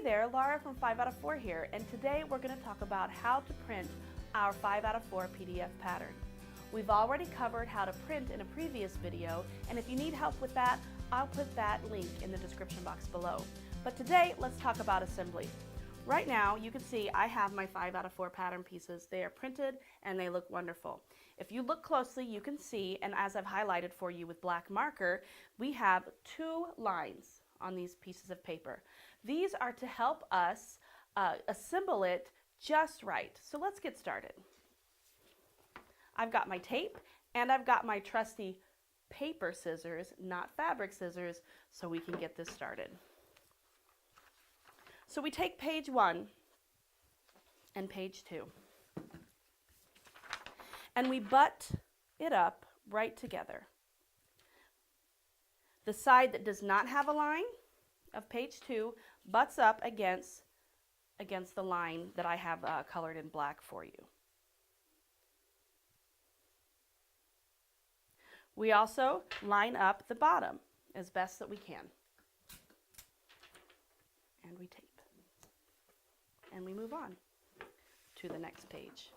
there, Laura from 5 out of 4 here, and today we're going to talk about how to print our 5 out of 4 PDF pattern. We've already covered how to print in a previous video, and if you need help with that, I'll put that link in the description box below. But today, let's talk about assembly. Right now, you can see I have my 5 out of 4 pattern pieces. They are printed and they look wonderful. If you look closely, you can see, and as I've highlighted for you with black marker, we have 2 lines on these pieces of paper. These are to help us assemble it just right. So let's get started. I've got my tape and I've got my trusty paper scissors, not fabric scissors, so we can get this started. So we take page 1 and page 2 and we butt it up right together. The side that does not have a line of page 2 butts up against the line that I have colored in black for you. We also line up the bottom as best that we can. And we tape. And we move on to the next page.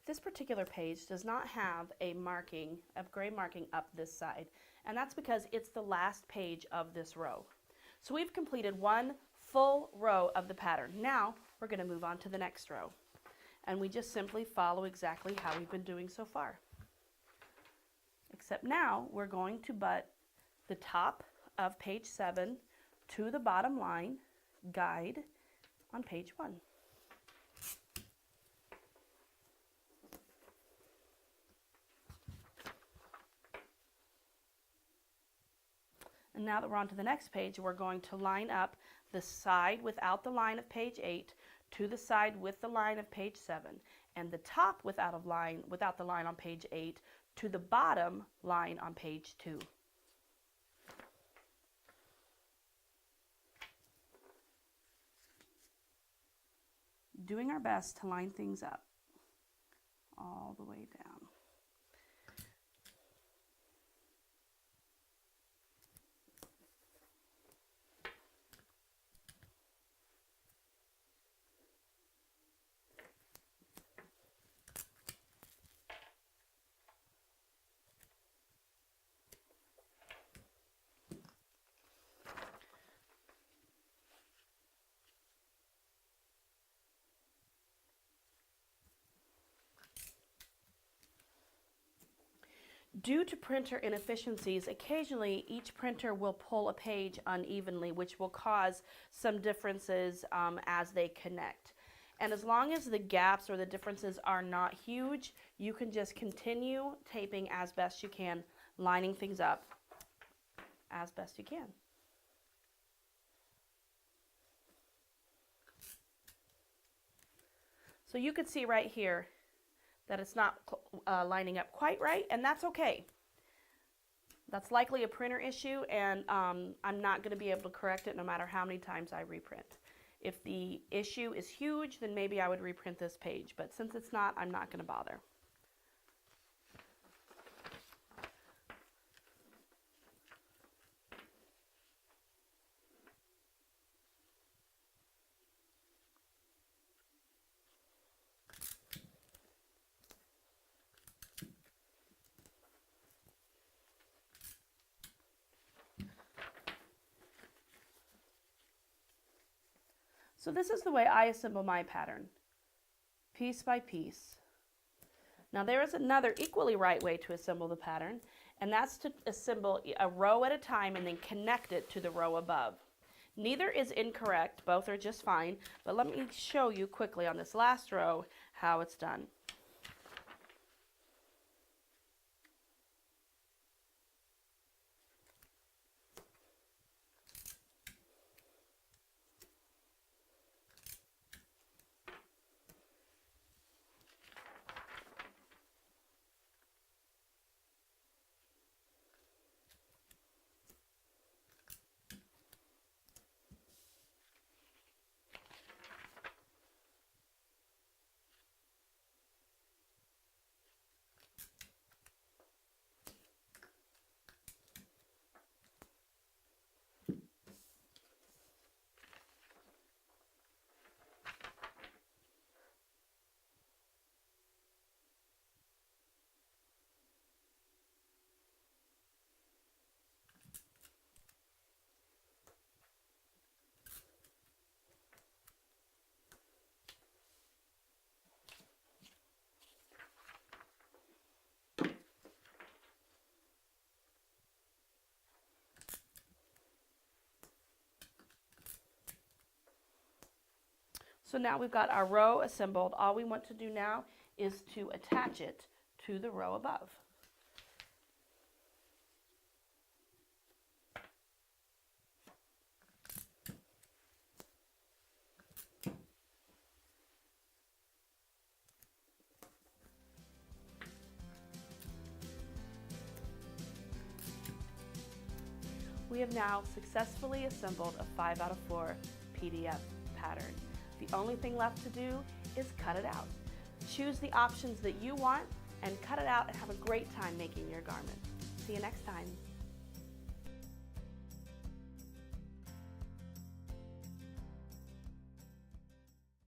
This particular page does not have a marking, a gray marking up this side, and that's because it's the last page of this row. So we've completed one full row of the pattern. Now we're going to move on to the next row, and we just simply follow exactly how we've been doing so far. Except now we're going to butt the top of page 7 to the bottom line guide on page 1. And now that we're on to the next page, we're going to line up the side without the line of page 8 to the side with the line of page 7, and the top without the line on page 8 to the bottom line on page 2. Doing our best to line things up all the way down. Due to printer inefficiencies, occasionally each printer will pull a page unevenly, which will cause some differences as they connect. And as long as the gaps or the differences are not huge, you can just continue taping as best you can, lining things up as best you can. So you can see right here that it's not lining up quite right, and that's okay. That's likely a printer issue, and I'm not going to be able to correct it no matter how many times I reprint. If the issue is huge, then maybe I would reprint this page, but since it's not, I'm not going to bother. So this is the way I assemble my pattern, piece by piece. Now there is another equally right way to assemble the pattern, and that's to assemble a row at a time and then connect it to the row above. Neither is incorrect, both are just fine, but let me show you quickly on this last row how it's done. So now we've got our row assembled. All we want to do now is to attach it to the row above. We have now successfully assembled a 5 out of 4 PDF pattern. The only thing left to do is cut it out. Choose the options that you want and cut it out and have a great time making your garment. See you next time.